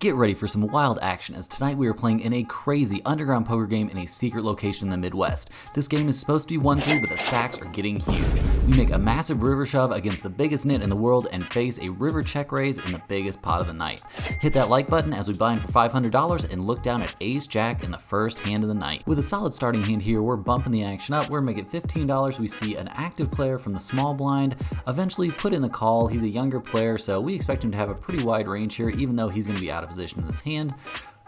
Get ready for some wild action, as tonight we are playing in a crazy underground poker game in a secret location in the Midwest. This game is supposed to be 1-3, but the stacks are getting huge. We make a massive river shove against the biggest nit in the world and face a river check raise in the biggest pot of the night. Hit that like button as we buy in for $500 and look down at ace jack in the first hand of the night. With a solid starting hand here, we're bumping the action up. We're making $15. We see an active player from the small blind eventually put in the call. He's a younger player, so we expect him to have a pretty wide range here, even though he's going to be out of position in this hand.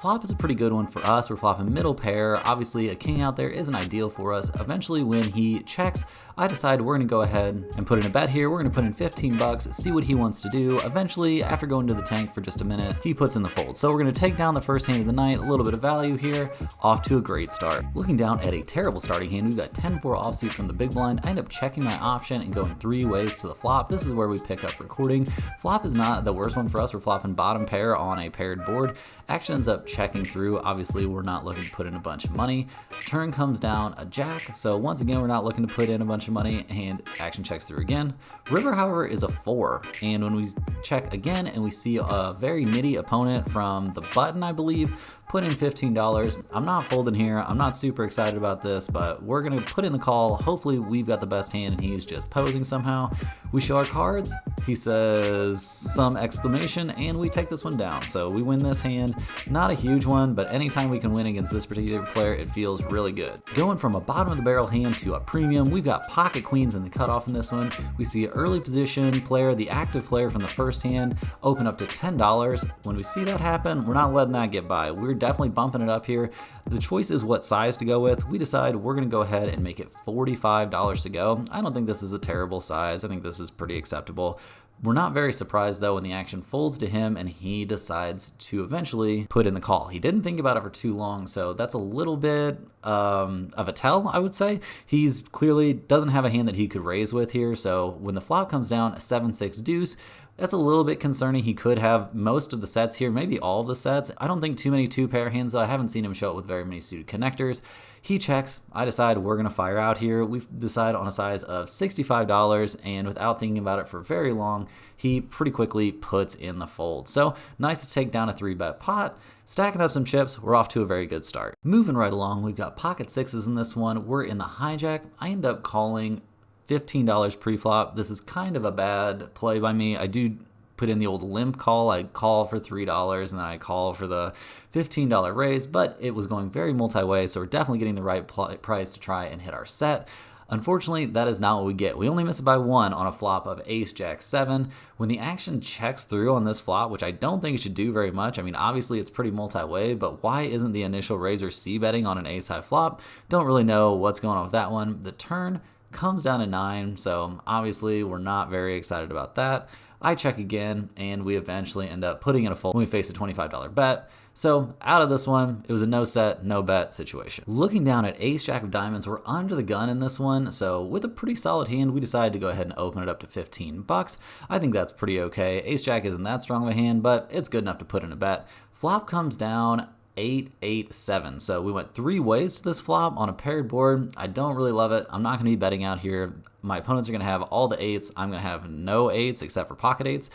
Flop is a pretty good one for us. We're flopping middle pair. Obviously, a king out there isn't ideal for us. Eventually, when he checks, I decide we're going to go ahead and put in a bet here. We're going to put in 15 bucks, see what he wants to do. Eventually, after going to the tank for just a minute, he puts in the fold. So we're going to take down the first hand of the night, a little bit of value here, off to a great start. Looking down at a terrible starting hand, we've got 10-4 offsuit from the big blind. I end up checking my option and going 3 ways to the flop. This is where we pick up recording. Flop is not the worst one for us. We're flopping bottom pair on a paired board. Action ends up checking through. Obviously, we're not looking to put in a bunch of money. Turn comes down a jack. So once again, we're not looking to put in a bunch of money, and action checks through again. River, however, is a 4. And when we check again and we see a very nitty opponent from the button, I believe, put in $15. I'm not folding here. I'm not super excited about this, but we're going to put in the call. Hopefully we've got the best hand and he's just posing somehow. We show our cards. He says some exclamation, and we take this one down. So we win this hand. Not a huge one, but anytime we can win against this particular player, it feels really good. Going from a bottom of the barrel hand to a premium, we've got pocket queens in the cutoff in this one. We see early position player, the active player from the first hand, open up to $10. When we see that happen, we're not letting that get by. We're definitely bumping it up here. The choice is what size to go with. We decide we're going to go ahead and make it $45 to go. I don't think this is a terrible size. I think this is pretty acceptable. We're not very surprised though when the action folds to him and he decides to eventually put in the call. He didn't think about it for too long, so that's a little bit of a tell, I would say. He's clearly doesn't have a hand that he could raise with here, so when the flop comes down, a 7-6 deuce, that's a little bit concerning. He could have most of the sets here, maybe all of the sets. I don't think too many 2-pair hands, though. I haven't seen him show up with very many suited connectors. He checks. I decide we're going to fire out here. We decide on a size of $65, and without thinking about it for very long, he pretty quickly puts in the fold. So nice to take down a 3-bet pot. Stacking up some chips, we're off to a very good start. Moving right along, we've got pocket sixes in this one. We're in the hijack. I end up calling $15 pre-flop. This is kind of a bad play by me. I do put in the old limp call. I call for $3 and then I call for the $15 raise, but it was going very multi-way, so we're definitely getting the right price to try and hit our set. Unfortunately, that is not what we get. We only miss it by 1 on a flop of ace jack 7. When the action checks through on this flop, which I don't think it should do very much. I mean, obviously it's pretty multi-way, but why isn't the initial raiser c-betting on an ace high flop? Don't really know what's going on with that one. The turn comes down to 9, so obviously we're not very excited about that. I check again, and we eventually end up putting in a fold when we face a $25 bet. So out of this one, it was a no set, no bet situation. Looking down at ace jack of diamonds, we're under the gun in this one. So with a pretty solid hand, we decided to go ahead and open it up to 15 bucks. I think that's pretty okay. Ace jack isn't that strong of a hand, but it's good enough to put in a bet. Flop comes down 8-8-7. So we went 3 ways to this flop on a paired board. I don't really love it. I'm not going to be betting out here. My opponents are going to have all the 8s. I'm going to have no 8s except for pocket 8s.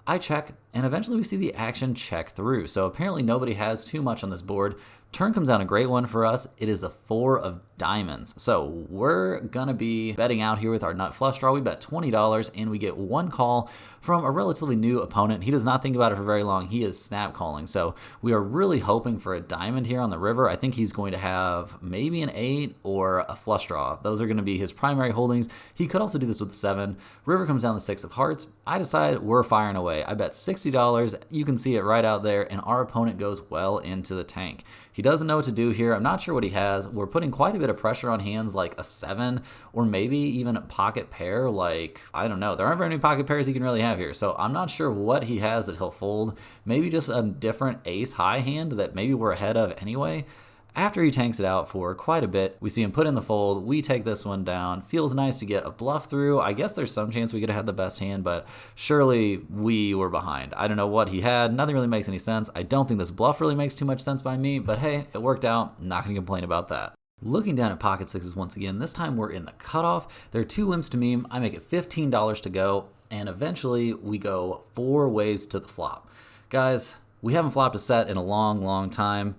I check, and eventually we see the action check through. So apparently nobody has too much on this board. Turn comes down a great one for us. It is the 4 of diamonds. So we're gonna be betting out here with our nut flush draw. We bet $20 and we get 1 call from a relatively new opponent. He does not think about it for very long. He is snap calling. So we are really hoping for a diamond here on the river. I think he's going to have maybe an 8 or a flush draw. Those are gonna be his primary holdings. He could also do this with the 7. River comes down the 6 of hearts. I decide we're firing away. I bet $60. You can see it right out there, and our opponent goes well into the tank. He doesn't know what to do here. I'm not sure what he has. We're putting quite a bit of pressure on hands like a 7 or maybe even a pocket pair. Like, I don't know. There aren't very many pocket pairs he can really have here. So I'm not sure what he has that he'll fold. Maybe just a different ace high hand that maybe we're ahead of anyway. After he tanks it out for quite a bit, we see him put in the fold. We take this one down. Feels nice to get a bluff through. I guess there's some chance we could have had the best hand, but surely we were behind. I don't know what he had. Nothing really makes any sense. I don't think this bluff really makes too much sense by me, but hey, it worked out. Not going to complain about that. Looking down at pocket sixes once again, this time we're in the cutoff. There are 2 limps to meme. I make it $15 to go, and eventually we go 4 ways to the flop. Guys, We haven't flopped a set in a long time.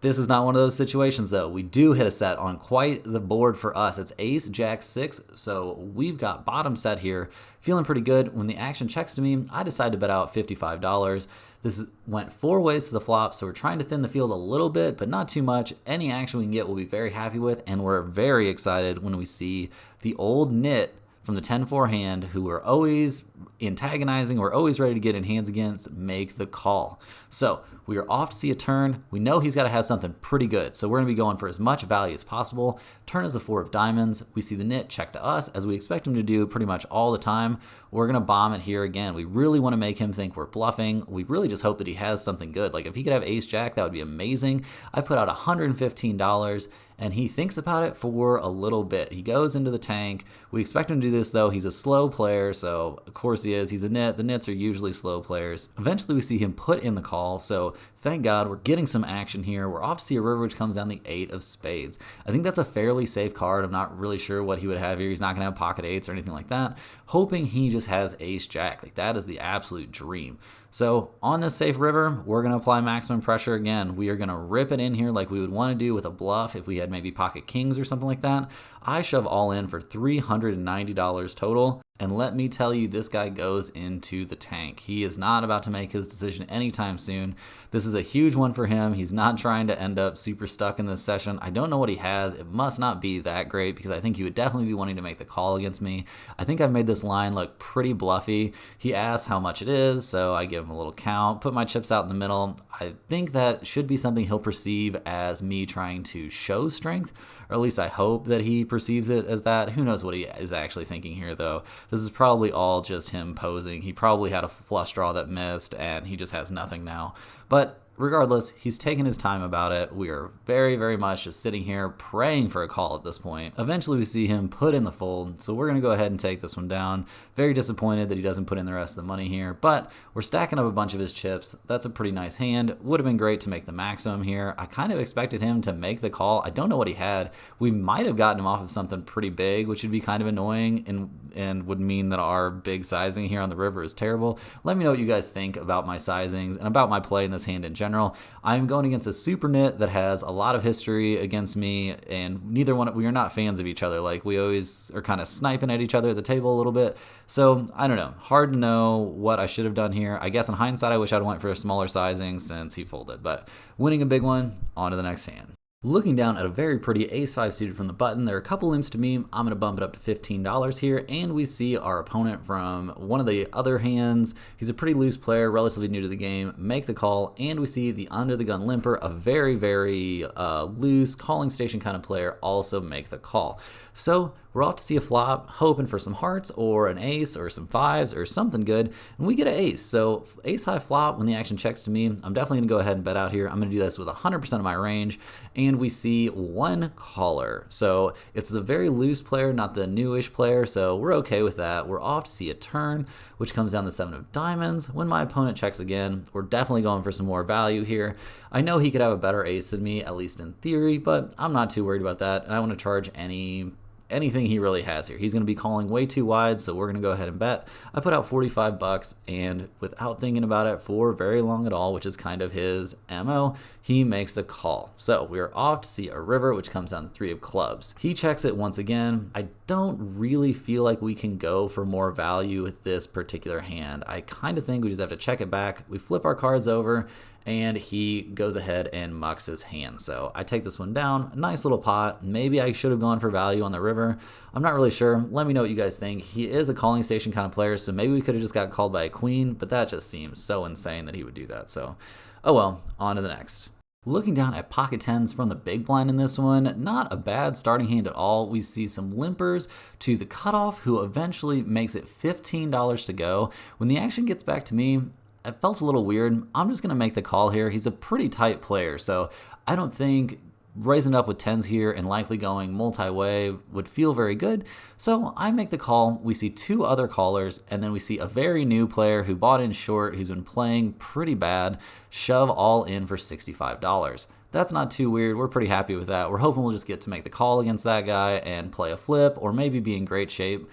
This is not one of those situations, though. We do hit a set on quite the board for us. It's ace, jack, 6, so we've got bottom set here. Feeling pretty good. When the action checks to me, I decide to bet out $55. This went 4 ways to the flop, so we're trying to thin the field a little bit, but not too much. Any action we can get we'll be very happy with, and we're very excited when we see the old nit from the 10-4 hand, who are always antagonizing, we're always ready to get in hands against, make the call. So we are off to see a turn. We know he's got to have something pretty good, so we're going to be going for as much value as possible. Turn is the 4 of diamonds. We see the nit check to us, as we expect him to do pretty much all the time. We're going to bomb it here again. We really want to make him think we're bluffing. We really just hope that he has something good. Like if he could have ace jack, that would be amazing. I put out $115, and he thinks about it for a little bit. He goes into the tank. We expect him to do this, though. He's a slow player, so of course he is. He's a nit. The nits are usually slow players. Eventually we see him put in the call, so thank God we're getting some action here. We're off to see a river, which comes down the 8 of spades. I think that's a fairly safe card. I'm not really sure what he would have here. He's not going to have pocket 8s or anything like that. Hoping he just has ace jack. Like that is the absolute dream. So on this safe river, we're going to apply maximum pressure again. We are going to rip it in here like we would want to do with a bluff if we had maybe pocket kings or something like that. I shove all in for $390 total. And let me tell you, this guy goes into the tank. He is not about to make his decision anytime soon. This is a huge one for him. He's not trying to end up super stuck in this session. I don't know what he has. It must not be that great because I think he would definitely be wanting to make the call against me. I think I've made this line look pretty bluffy. He asks how much it is, so I give him a little count, put my chips out in the middle. I think that should be something he'll perceive as me trying to show strength, or at least I hope that he perceives it as that. Who knows what he is actually thinking here, though. This is probably all just him posing. He probably had a flush draw that missed, and he just has nothing now. But regardless, he's taking his time about it. We are very much just sitting here praying for a call at this point. Eventually we see him put in the fold, so we're going to go ahead and take this one down. Very disappointed that he doesn't put in the rest of the money here, but we're stacking up a bunch of his chips. That's a pretty nice hand. Would have been great to make the maximum here. I kind of expected him to make the call. I don't know what he had. We might have gotten him off of something pretty big, which would be kind of annoying and would mean that our big sizing here on the river is terrible. Let me know what you guys think about my sizings and about my play in this hand in general. I'm going against a super nit that has a lot of history against me, and we are not fans of each other. Like we always are kind of sniping at each other at the table a little bit. So I don't know. Hard to know what I should have done here. I guess in hindsight, I wish I'd went for a smaller sizing since he folded. But winning a big one, on to the next hand. Looking down at a very pretty ace-5 suited from the button, there are a couple limps to me. I'm going to bump it up to $15 here, and we see our opponent from one of the other hands. He's a pretty loose player, relatively new to the game, make the call, and we see the under-the-gun limper, a very loose calling station kind of player, also make the call. So we're off to see a flop, hoping for some hearts or an ace or some 5s or something good, and we get an ace. So ace high flop when the action checks to me. I'm definitely going to go ahead and bet out here. I'm going to do this with 100% of my range, and we see one caller. So it's the very loose player, not the newish player, so we're okay with that. We're off to see a turn, which comes down the 7 of diamonds. When my opponent checks again, we're definitely going for some more value here. I know he could have a better ace than me, at least in theory, but I'm not too worried about that, and I want to charge anything he really has here. He's going to be calling way too wide, so we're going to go ahead and bet. I put out $45, and without thinking about it for very long at all, which is kind of his MO, he makes the call. So we are off to see a river, which comes down the 3 of clubs. He checks it once again. I don't really feel like we can go for more value with this particular hand. I kind of think we just have to check it back. We flip our cards over, and he goes ahead and mucks his hand. So I take this one down. A nice little pot. Maybe I should have gone for value on the river. I'm not really sure. Let me know what you guys think. He is a calling station kind of player, so maybe we could have just got called by a queen, but that just seems so insane that he would do that. So, oh well, on to the next. Looking down at pocket 10s from the big blind in this one, not a bad starting hand at all. We see some limpers to the cutoff, who eventually makes it $15 to go. When the action gets back to me, I felt a little weird. I'm just going to make the call here. He's a pretty tight player, so I don't think raising up with 10s here and likely going multi-way would feel very good. So I make the call. We see 2 other callers, and then we see a very new player who bought in short, who's been playing pretty bad, shove all in for $65. That's not too weird. We're pretty happy with that. We're hoping we'll just get to make the call against that guy and play a flip, or maybe be in great shape.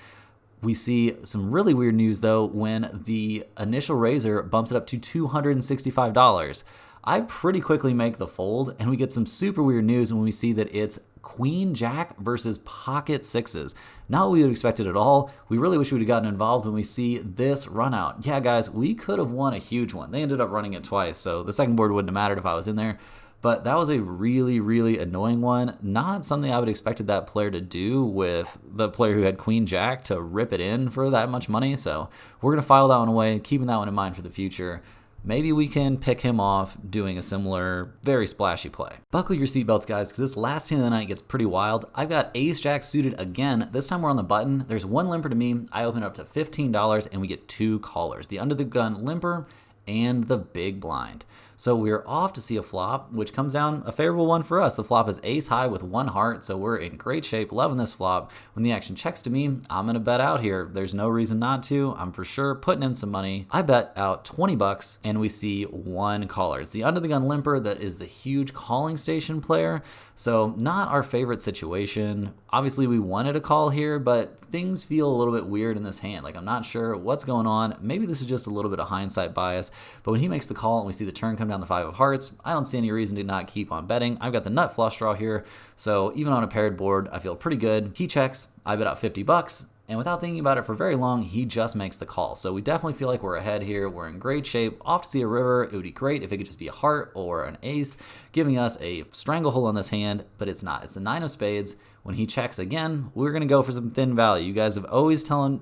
We see some really weird news though when the initial raiser bumps it up to $265. I pretty quickly make the fold, and we get some super weird news when we see that it's Queen Jack versus pocket sixes. Not what we would expect it at all. We really wish we would have gotten involved when we see this run out. Yeah, guys, we could have won a huge one. They ended up running it twice, so the second board wouldn't have mattered if I was in there. But that was a really, really annoying one. Not something I would have expected that player to do with the player who had Queen Jack to rip it in for that much money. So we're going to file that one away, keeping that one in mind for the future. Maybe we can pick him off doing a similar, very splashy play. Buckle your seatbelts, guys, because this last hand of the night gets pretty wild. I've got ace-jack suited again. This time we're on the button. There's one limper to me. I open it up to $15, and we get two callers. The under-the-gun limper and the big blind. So we're off to see a flop, which comes down a favorable one for us. The flop is ace high with one heart, so we're in great shape, loving this flop. When the action checks to me, I'm gonna bet out here. There's no reason not to. I'm for sure putting in some money. I bet out 20 bucks, and we see one caller. It's the under the gun limper that is the huge calling station player. So not our favorite situation. Obviously we wanted a call here, but things feel a little bit weird in this hand. Like I'm not sure what's going on. Maybe this is just a little bit of hindsight bias, but when he makes the call and we see the turn come down the five of hearts, I don't see any reason to not keep on betting. I've got the nut flush draw here, so even on a paired board, I feel pretty good. He checks, I bet out 50 bucks, and without thinking about it for very long, he just makes the call. So we definitely feel like we're ahead here. We're in great shape. Off to see a river. It would be great if it could just be a heart or an ace, giving us a stranglehold on this hand, but it's not. It's the nine of spades. When he checks again, we're gonna go for some thin value. You guys are always telling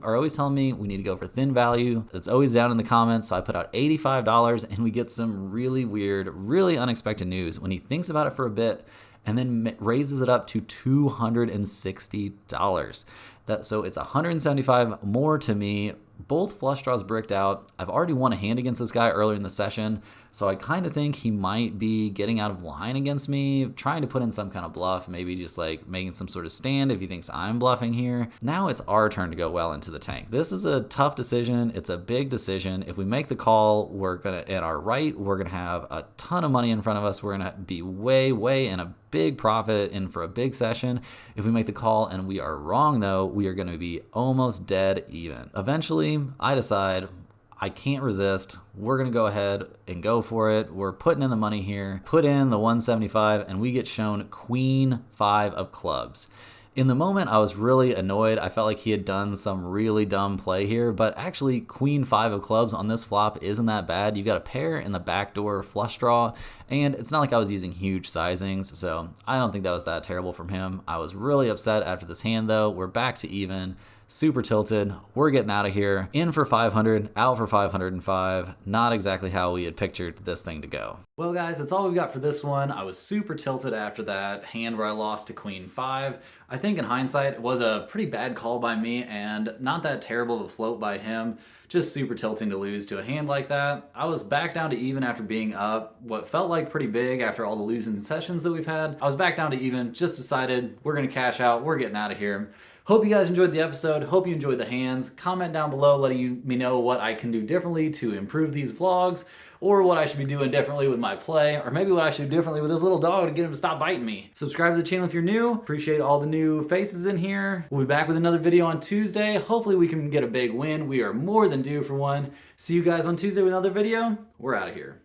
me we need to go for thin value. It's always down in the comments. So I put out $85 and we get some really weird, really unexpected news when he thinks about it for a bit and then raises it up to $260. So it's $175 more to me. Both flush draws bricked out. I've already won a hand against this guy earlier in the session, so I kind of think he might be getting out of line against me, trying to put in some kind of bluff, maybe just like making some sort of stand if he thinks I'm bluffing here. Now it's our turn to go well into the tank. This is a tough decision. It's a big decision. If we make the call, we're gonna, at our right, we're gonna have a ton of money in front of us. We're gonna be way in a big profit in for a big session. If we make the call and we are wrong though, we are gonna be almost dead even. Eventually, I decide I can't resist. We're gonna go ahead and go for it. We're putting in the money here, put in the 175, and we get shown Queen 5 of clubs. In the moment, I was really annoyed. I felt like he had done some really dumb play here, but actually Queen 5 of clubs on this flop isn't that bad. You've got a pair in the backdoor flush draw, and it's not like I was using huge sizings, so I don't think that was that terrible from him. I was really upset after this hand though. We're back to even. Super tilted. We're getting out of here. In for 500, out for 505. Not exactly how we had pictured this thing to go. Well, guys, that's all we've got for this one. I was super tilted after that hand where I lost to Queen 5. I think in hindsight, it was a pretty bad call by me and not that terrible of a float by him. Just super tilting to lose to a hand like that. I was back down to even after being up what felt like pretty big after all the losing sessions that we've had. I was back down to even, just decided we're gonna cash out, we're getting out of here. Hope you guys enjoyed the episode. Hope you enjoyed the hands. Comment down below letting me know what I can do differently to improve these vlogs, or what I should be doing differently with my play, or maybe what I should do differently with this little dog to get him to stop biting me. Subscribe to the channel if you're new. Appreciate all the new faces in here. We'll be back with another video on Tuesday. Hopefully we can get a big win. We are more than due for one. See you guys on Tuesday with another video. We're out of here.